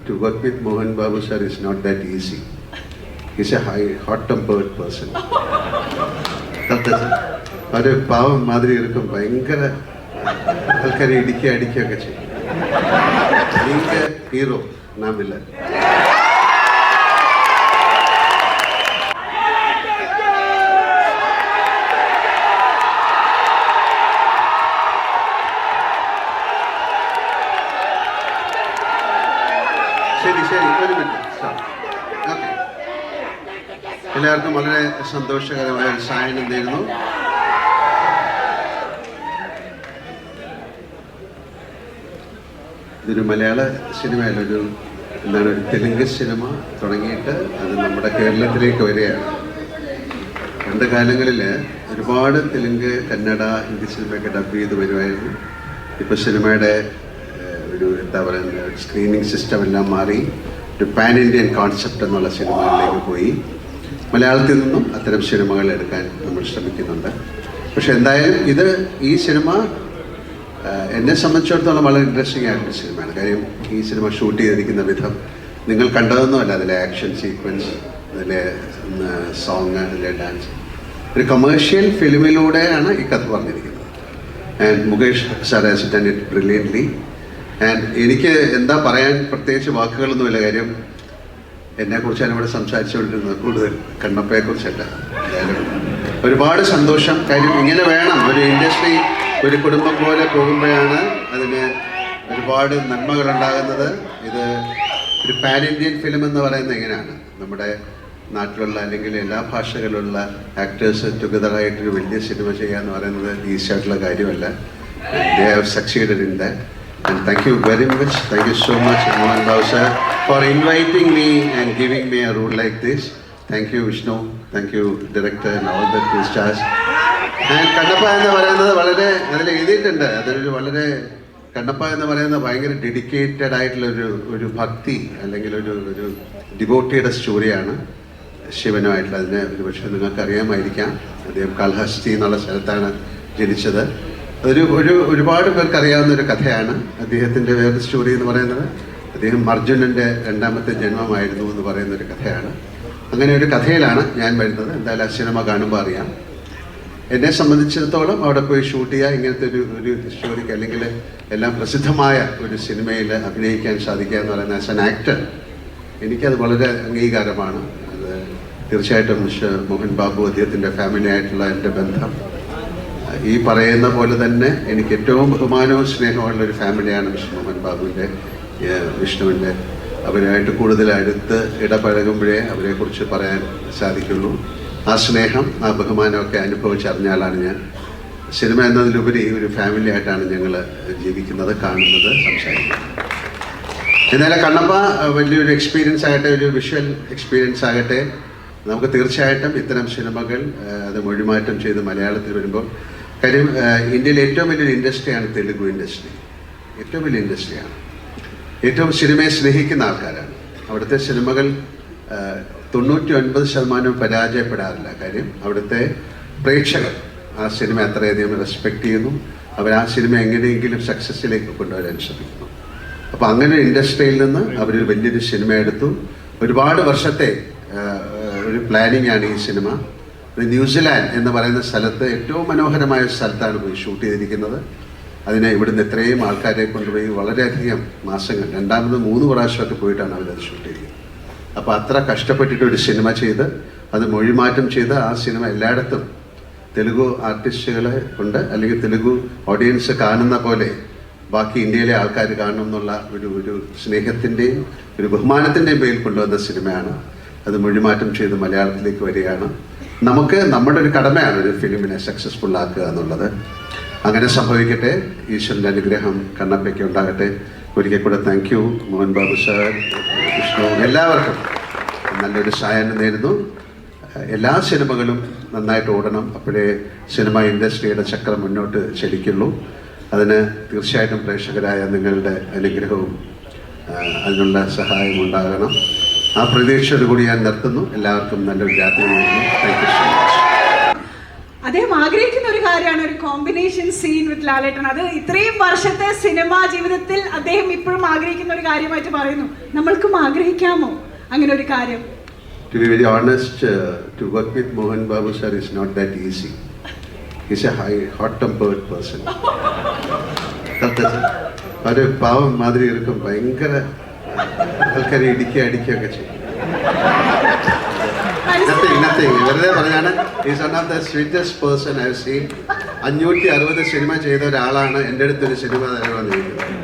to work with Mohan Babu sir is not that easy. He's a hot-tempered person. ഒരു പാവം മാതിരി ഇരിക്കും, ഭയങ്കര ആൾക്കാരെ അടിക്കുകയൊക്കെ ചെയ്യും. നീങ്ക ഹീറോ, നാമില്ല. ശരി ഒരു മിനിറ്റ്. ഓക്കെ, എല്ലാവർക്കും വളരെ സന്തോഷകരമായ ഒരു സായനം നേരുന്നു. ഇതൊരു മലയാള സിനിമയിലൊരു ഒരു തെലുങ്ക് സിനിമ തുടങ്ങിയിട്ട് അത് നമ്മുടെ കേരളത്തിലേക്ക് വരികയാണ്. പണ്ട് കാലങ്ങളിൽ ഒരുപാട് തെലുങ്ക്, കന്നഡ, ഹിന്ദി സിനിമയൊക്കെ ഡബ് ചെയ്ത് വരുമായിരുന്നു. ഇപ്പോൾ സിനിമയുടെ ഒരു എന്താ പറയുക, സ്ക്രീനിങ് സിസ്റ്റം എല്ലാം മാറി ഒരു പാൻ ഇന്ത്യൻ കോൺസെപ്റ്റ് എന്നുള്ള സിനിമകളിലേക്ക് പോയി. മലയാളത്തിൽ നിന്നും അത്തരം സിനിമകൾ എടുക്കാൻ നമ്മൾ ശ്രമിക്കുന്നുണ്ട്. പക്ഷെ എന്തായാലും ഈ സിനിമ എന്നെ സംബന്ധിച്ചിടത്തോളം വളരെ ഇൻട്രസ്റ്റിംഗ് ആയിട്ടൊരു സിനിമയാണ്. കാര്യം ഈ സിനിമ ഷൂട്ട് ചെയ്തിരിക്കുന്ന വിധം നിങ്ങൾ കണ്ടതൊന്നുമല്ല. അതിലെ ആക്ഷൻ സീക്വൻസ്, അതിലെ സോങ്, അതിലെ ഡാൻസ്, ഒരു കമേഴ്ഷ്യൽ ഫിലിമിലൂടെയാണ് ഈ കഥ പറഞ്ഞിരിക്കുന്നത്. And Mukesh sir has done it brilliantly. And എനിക്ക് എന്താ പറയാൻ പ്രത്യേകിച്ച് വാക്കുകളൊന്നുമില്ല. കാര്യം എന്നെക്കുറിച്ചാണ് ഇവിടെ സംസാരിച്ചുകൊണ്ടിരുന്നത്, കൂടുതൽ കണ്ണപ്പയെക്കുറിച്ചല്ല. എന്തായാലും ഒരുപാട് സന്തോഷം. കാര്യം ഇങ്ങനെ വേണം ഒരു ഇൻഡസ്ട്രി, ഒരു കുടുംബം പോലെ പോകുമ്പോഴാണ് അതിന് ഒരുപാട് നന്മകളുണ്ടാകുന്നത്. ഇത് ഒരു പാൻ ഇന്ത്യൻ ഫിലിം എന്ന് പറയുന്നത് എങ്ങനെയാണ്, നമ്മുടെ നാട്ടിലുള്ള അല്ലെങ്കിൽ എല്ലാ ഭാഷകളിലുള്ള ആക്ടേഴ്സ് ടുഗദറായിട്ടൊരു വലിയ സിനിമ ചെയ്യുക എന്ന് പറയുന്നത് ഈസി ആയിട്ടുള്ള കാര്യമല്ല. They have succeeded in that. And thank you very much. Thank you so much, Mohan Babu sir, for inviting me and giving me a role like this. Thank you, Vishnu. Thank you, director and all the crew stars. And Kannappa എന്ന് പറയുന്നത് വളരെ അതിൽ എഴുതിയിട്ടുണ്ട്. അതൊരു വളരെ കണ്ണപ്പ എന്ന് പറയുന്നത് ഭയങ്കര ഡെഡിക്കേറ്റഡ് ആയിട്ടുള്ള ഒരു ഭക്തി അല്ലെങ്കിൽ ഒരു ഡിവോട്ടിയുടെ സ്റ്റോറിയാണ് ശിവനുമായിട്ടുള്ള. അതിന് ഒരു പക്ഷേ നിങ്ങൾക്ക് അറിയാമായിരിക്കാം, അദ്ദേഹം കാൽഹസ്തി എന്നുള്ള സ്ഥലത്താണ് ജനിച്ചത്. ഒരുപാട് പേർക്ക് അറിയാവുന്ന ഒരു കഥയാണ്. അദ്ദേഹത്തിൻ്റെ വേറെ സ്റ്റോറി എന്ന് പറയുന്നത് അദ്ദേഹം അർജുനൻ്റെ രണ്ടാമത്തെ ജന്മമായിരുന്നു എന്ന് പറയുന്ന ഒരു കഥയാണ്. അങ്ങനെ ഒരു കഥയിലാണ് ഞാൻ വരുന്നത്. എന്തായാലും ആ സിനിമ കാണുമ്പോൾ അറിയാം. എന്നെ സംബന്ധിച്ചിടത്തോളം അവിടെ പോയി ഷൂട്ട് ചെയ്യുക, ഇങ്ങനത്തെ ഒരു ഹിസ്റ്റോറിക് അല്ലെങ്കിൽ എല്ലാം പ്രസിദ്ധമായ ഒരു സിനിമയിൽ അഭിനയിക്കാൻ സാധിക്കുക എന്ന് പറയുന്നത് ആസ് ആൻ ആക്ടർ എനിക്കത് വളരെ അംഗീകാരമാണ്. അത് തീർച്ചയായിട്ടും മിസ്റ്റർ മോഹൻ ബാബു, അദ്ദേഹത്തിൻ്റെ ഫാമിലി ആയിട്ടുള്ള എൻ്റെ ബന്ധം ഈ പറയുന്ന പോലെ തന്നെ എനിക്ക് ഏറ്റവും ബഹുമാനവും സ്നേഹമുള്ള ഒരു ഫാമിലിയാണ് മിസ്റ്റർ മോഹൻ ബാബുവിൻ്റെ, വിഷ്ണുവിൻ്റെ. അവരുമായിട്ട് കൂടുതൽ അടുത്ത് ഇടപഴകുമ്പോഴേ അവരെക്കുറിച്ച് പറയാൻ സാധിക്കുള്ളൂ. ആ സ്നേഹം, ആ ബഹുമാനമൊക്കെ അനുഭവിച്ചറിഞ്ഞ ആളാണ് ഞാൻ. സിനിമ എന്നതിലുപരി ഒരു ഫാമിലി ആയിട്ടാണ് ഞങ്ങൾ ജീവിക്കുന്നത്, കാണുന്നത്, സംസാരിക്കുന്നത്. എന്നാലും കണ്ണപ്പ വലിയൊരു എക്സ്പീരിയൻസ് ആകട്ടെ, ഒരു വിഷ്വൽ എക്സ്പീരിയൻസ് ആകട്ടെ. നമുക്ക് തീർച്ചയായിട്ടും ഇത്തരം സിനിമകൾ അത് മൊഴിമാറ്റം ചെയ്ത് മലയാളത്തിൽ വരുമ്പോൾ, കാര്യം ഇന്ത്യയിലെ ഏറ്റവും വലിയൊരു ഇൻഡസ്ട്രിയാണ് തെലുഗു ഇൻഡസ്ട്രി. ഏറ്റവും വലിയ ഇൻഡസ്ട്രിയാണ്. ഏറ്റവും സിനിമയെ സ്നേഹിക്കുന്ന ആൾക്കാരാണ്. അവിടുത്തെ സിനിമകൾ 99% പരാജയപ്പെടാറില്ല. കാര്യം അവിടുത്തെ പ്രേക്ഷകർ ആ സിനിമ അത്രയധികം റെസ്പെക്റ്റ് ചെയ്യുന്നു. അവർ ആ സിനിമ എങ്ങനെയെങ്കിലും സക്സസ്സിലേക്ക് കൊണ്ടുവരാൻ ശ്രമിക്കുന്നു. അപ്പോൾ അങ്ങനെ ഒരു ഇൻഡസ്ട്രിയിൽ നിന്ന് അവരൊരു വലിയൊരു സിനിമ എടുത്തു. ഒരുപാട് വർഷത്തെ ഒരു പ്ലാനിങ് ആണ് ഈ സിനിമ. ന്യൂസിലാൻഡ് എന്ന് പറയുന്ന സ്ഥലത്ത് ഏറ്റവും മനോഹരമായ സ്ഥലത്താണ് പോയി ഷൂട്ട് ചെയ്തിരിക്കുന്നത്. അതിനെ ഇവിടുന്ന് എത്രയും ആൾക്കാരെ കൊണ്ടുപോയി വളരെയധികം മാസങ്ങൾ, 2, 3 പ്രാവശ്യമൊക്കെ പോയിട്ടാണ് അവരത് ഷൂട്ട് ചെയ്തത്. അപ്പോൾ അത്ര കഷ്ടപ്പെട്ടിട്ട് ഒരു സിനിമ ചെയ്ത് അത് മൊഴിമാറ്റം ചെയ്ത് ആ സിനിമ എല്ലായിടത്തും തെലുഗു ആർട്ടിസ്റ്റുകളെ കൊണ്ട് അല്ലെങ്കിൽ തെലുഗു ഓഡിയൻസ് കാണുന്ന പോലെ ബാക്കി ഇന്ത്യയിലെ ആൾക്കാർ കാണണം എന്നുള്ള ഒരു സ്നേഹത്തിൻ്റെയും ഒരു ബഹുമാനത്തിൻ്റെയും പേരിൽ കൊണ്ടുവന്ന സിനിമയാണ്. അത് മൊഴിമാറ്റം ചെയ്ത് മലയാളത്തിലേക്ക് വരികയാണ്. നമുക്ക് നമ്മുടെ ഒരു കടമയാണ് ഒരു ഫിലിമിനെ സക്സസ്ഫുൾ ആക്കുക എന്നുള്ളത്. അങ്ങനെ സംഭവിക്കട്ടെ. ഈശ്വരൻ്റെ അനുഗ്രഹം കണ്ണപ്പയ്ക്ക് ഉണ്ടാകട്ടെ. ഒരിക്കൽ കൂടെ thank you Mohan Babu sir, Vishnu, എല്ലാവർക്കും നല്ലൊരു സായനം നേരുന്നു. എല്ലാ സിനിമകളും നന്നായിട്ട് ഓടണം. അപ്പോഴേ സിനിമ ഇൻഡസ്ട്രിയുടെ ചക്രം മുന്നോട്ട് ചലിക്കുള്ളൂ. അതിന് തീർച്ചയായിട്ടും പ്രേക്ഷകരായ നിങ്ങളുടെ അനുഗ്രഹവും അതിനുള്ള സഹായം ഉണ്ടാകണം. ആ പ്രതീക്ഷയോടുകൂടി ഞാൻ നിർത്തുന്നു. എല്ലാവർക്കും നല്ലൊരു രാത്രി നേരുന്നു. Thank you so much. അദ്ദേഹം ആഗ്രഹിക്കുന്ന ഒരു കാര്യമാണ് ഒരു കോമ്പിനേഷൻ സീൻ വിത്ത് ലാലേട്ടൻ. അത് ഇത്രയും വർഷത്തെ സിനിമാ ജീവിതത്തിൽ അദ്ദേഹം ഇപ്പോഴും ആഗ്രഹിക്കുന്ന ഒരു കാര്യമായിട്ട് പറയുന്നു. നമ്മൾക്കും ആഗ്രഹിക്കാമോ അങ്ങനെ ഒരു കാര്യം? To be very honest, to work with Mohan Babu sir is not that easy. He's a hot-tempered person. ഒരു പാവം മാതിരി ഇരിക്കും, ഭയങ്കര ആൾക്കാരെ അടിക്കുകയൊക്കെ ചെയ്യും. വെറുതെ പറഞ്ഞാണ്. Is one of the sweetest person I have seen. 560 cinema ചെയ്ത ഒരാളാണ് എൻ്റെ അടുത്തൊരു സിനിമ തരണമെന്ന് ചോദിക്കുന്നത്.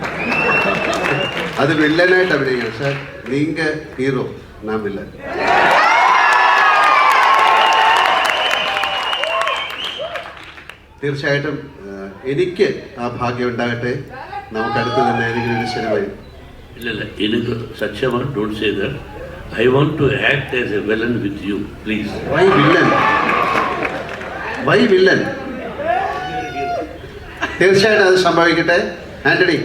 അത് വില്ലനായിട്ട് അഭിനയിക്കണം. സാർ നീങ്ക ഹീറോ, നാം വില്ലൻ. തീർച്ചയായിട്ടും എനിക്ക് ആ ഭാഗ്യം ഉണ്ടാകട്ടെ. നമുക്കടുത്ത് തന്നെ ഏതെങ്കിലും ഒരു സിനിമ. ഇല്ല, എനിക്ക് സത്യമാണ്. Don't say that. I want to act as a villain with you, please. Why villain? Why villain? തീർച്ചയായിട്ടും അത് സംഭവിക്കട്ടെ. ആന്റണി,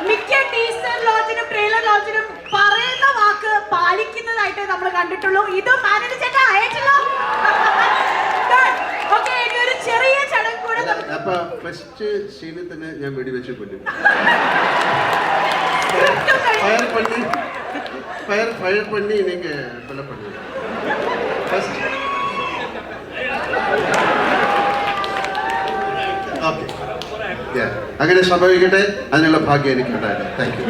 മിക്ക ടീസർ ലോഞ്ചിനും ട്രെയിലർ ലോഞ്ചിനും പറയുന്ന വാക്ക് പാലിക്കുന്നതായിട്ട് നമ്മൾ കണ്ടിട്ടുള്ളൂ. ഇതും ആന്റണി ചേട്ടാ അയച്ചല്ലോ. ഒരു ചെറിയ ചടങ്ങ് കൂടെ. അപ്പൊ ഫസ്റ്റ് സീനിൽ തന്നെ ഞാൻ വെടിവെച്ച് കൊല്ലും. ഫയർ പണി നീങ്ക കൊല പണി. ഓക്കെ, അങ്ങനെ സംഭവിക്കട്ടെ. അതിനുള്ള ഭാഗ്യം എനിക്കുണ്ടായിരുന്നു. Thank you.